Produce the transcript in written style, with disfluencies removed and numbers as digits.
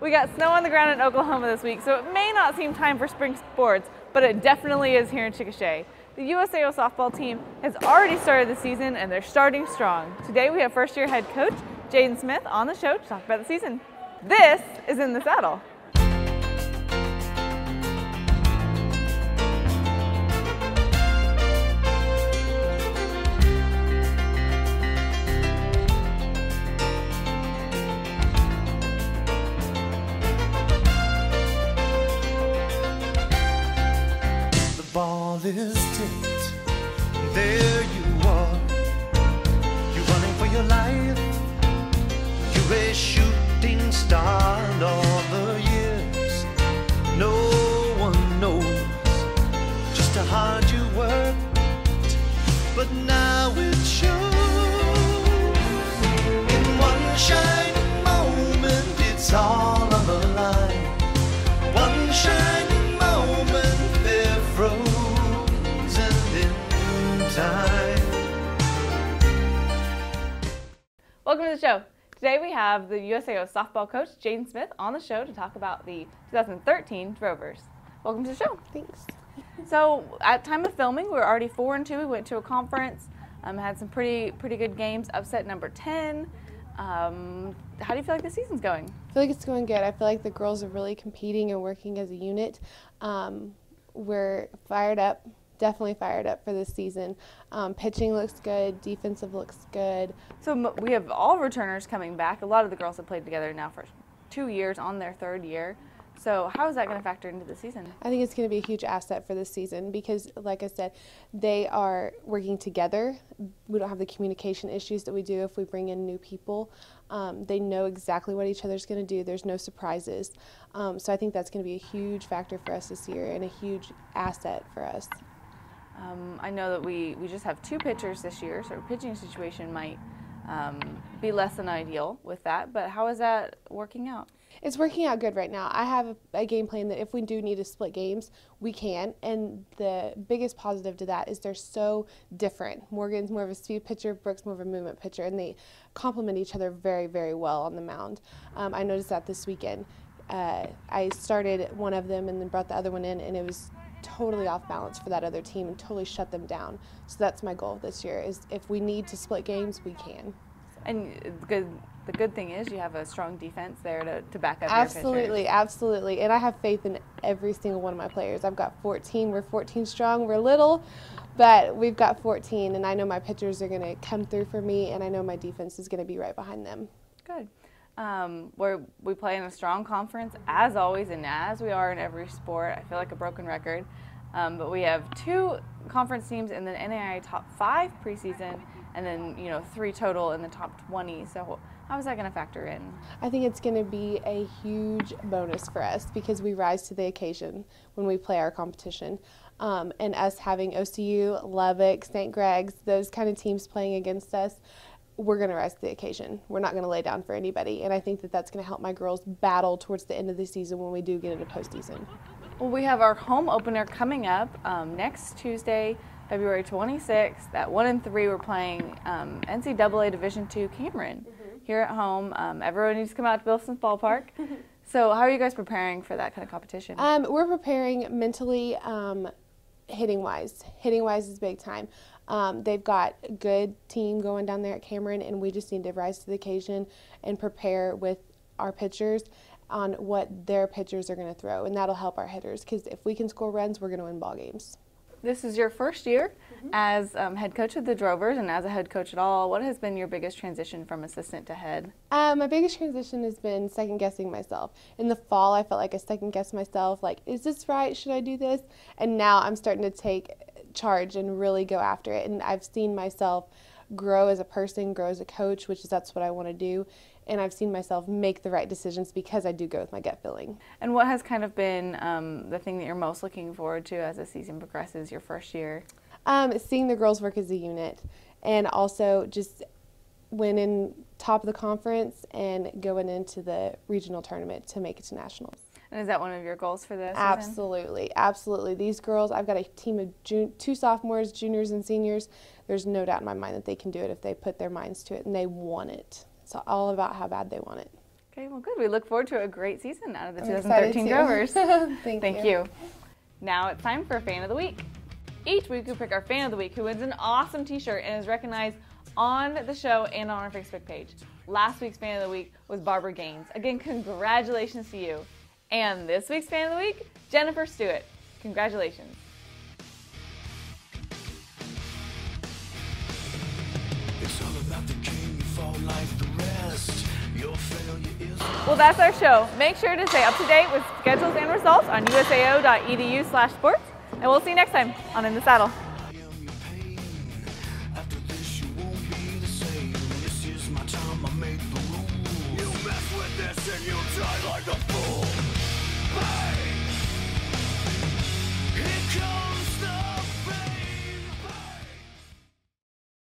We got snow on the ground in Oklahoma this week, so it may not seem time for spring sports, but it definitely is here in CHICKASHA. The USAO softball team has already started the season and they're starting strong. Today we have first-year head coach Jadyn Smith on the show to talk about the season. This is In the Saddle. Ball is tipped, there you are. You're running for your life. You're a shooting star. And all the years, no one knows just how hard you worked, but now it shows. In one shining moment, it's all on the line. One shining moment, frozen in time. Welcome to the show. Today we have the USAO softball coach Jadyn Smith on the show to talk about the 2013 Drovers. Welcome to the show. Thanks. So at time of filming, we're already 4-2. We went to a conference, had some pretty good games. Upset number 10. How do you feel like the season's going? I feel like it's going good. I feel like the girls are really competing and working as a unit. We're fired up, definitely fired up for this season. Pitching looks good, defensive looks good. So we have all returners coming back. A lot of the girls have played together now for 2 years, on their 3rd year. So how is that going to factor into the season? I think it's going to be a huge asset for this season because, like I said, they are working together. We don't have the communication issues that we do if we bring in new people. They know exactly what each other's going to do. There's no surprises. So I think that's going to be a huge factor for us this year and a huge asset for us. I know that we just have 2 pitchers this year, so our pitching situation might be less than ideal with that. But how is that working out? It's working out good right now. I have a game plan that if we do need to split games, we can. And the biggest positive to that is they're so different. Morgan's more of a speed pitcher, Brooke's more of a movement pitcher, and they complement each other very, very well on the mound. I noticed that this weekend. I started one of them and then brought the other one in, and it was totally off balance for that other team and totally shut them down. So that's my goal this year, is if we need to split games, we can. And the good thing is you have a strong defense there to back up Absolutely, your pitchers. Absolutely. And I have faith in every single one of my players. I've got 14. We're 14 strong. We're little, but we've got 14. And I know my pitchers are going to come through for me, and I know my defense is going to be right behind them. Good. We play in a strong conference, as always, and as we are in every sport. I feel like a broken record. But we have 2 conference teams in the NAIA top 5 preseason, and then 3 total in the top 20. So how is that going to factor in? I think it's going to be a huge bonus for us because we rise to the occasion when we play our competition. And us having OCU, Lubbock, St. Greg's, those kind of teams playing against us, we're going to rise to the occasion. We're not going to lay down for anybody. And I think that that's going to help my girls battle towards the end of the season when we do get into postseason. Well, we have our home opener coming up next Tuesday, February 26th. At 1-3, we're playing NCAA Division II Cameron here at home. Everyone needs to come out to Bilson's Ballpark. So how are you guys preparing for that kind of competition? We're preparing mentally, hitting-wise. Hitting-wise is big time. They've got a good team going down there at Cameron, and we just need to rise to the occasion and prepare with our pitchers on what their pitchers are going to throw, and that'll help our hitters because if we can score runs, we're going to win ball games. This is your first year as head coach of the Drovers and as a head coach at all. What has been your biggest transition from assistant to head? My biggest transition has been second-guessing myself. In the fall, I felt like I second-guessed myself, like, is this right? Should I do this? And now I'm starting to take charge and really go after it, and I've seen myself grow as a person, grow as a coach, which is that's what I want to do. And I've seen myself make the right decisions because I do go with my gut feeling. And what has kind of been the thing that you're most looking forward to as the season progresses, your first year? Seeing the girls work as a unit, and also just winning top of the conference and going into the regional tournament to make it to nationals. And is that one of your goals for this season? Absolutely, absolutely. These girls, I've got a team of 2 sophomores, juniors, and seniors. There's no doubt in my mind that they can do it if they put their minds to it and they want it. It's all about how bad they want it. Okay, well, good. We look forward to a great season out of the I'm 2013 excited Drovers. too. Thank you. Now it's time for Fan of the Week. Each week we pick our Fan of the Week who wins an awesome t-shirt and is recognized on the show and on our Facebook page. Last week's Fan of the Week was Barbara Gaines. Again, congratulations to you. And this week's Fan of the Week, Jennifer Stewart. Congratulations. It's all about the king, you fall like the rest. Your failure is... Well, that's our show. Make sure to stay up to date with schedules and results on usao.edu/sports. And we'll see you next time on In the Saddle.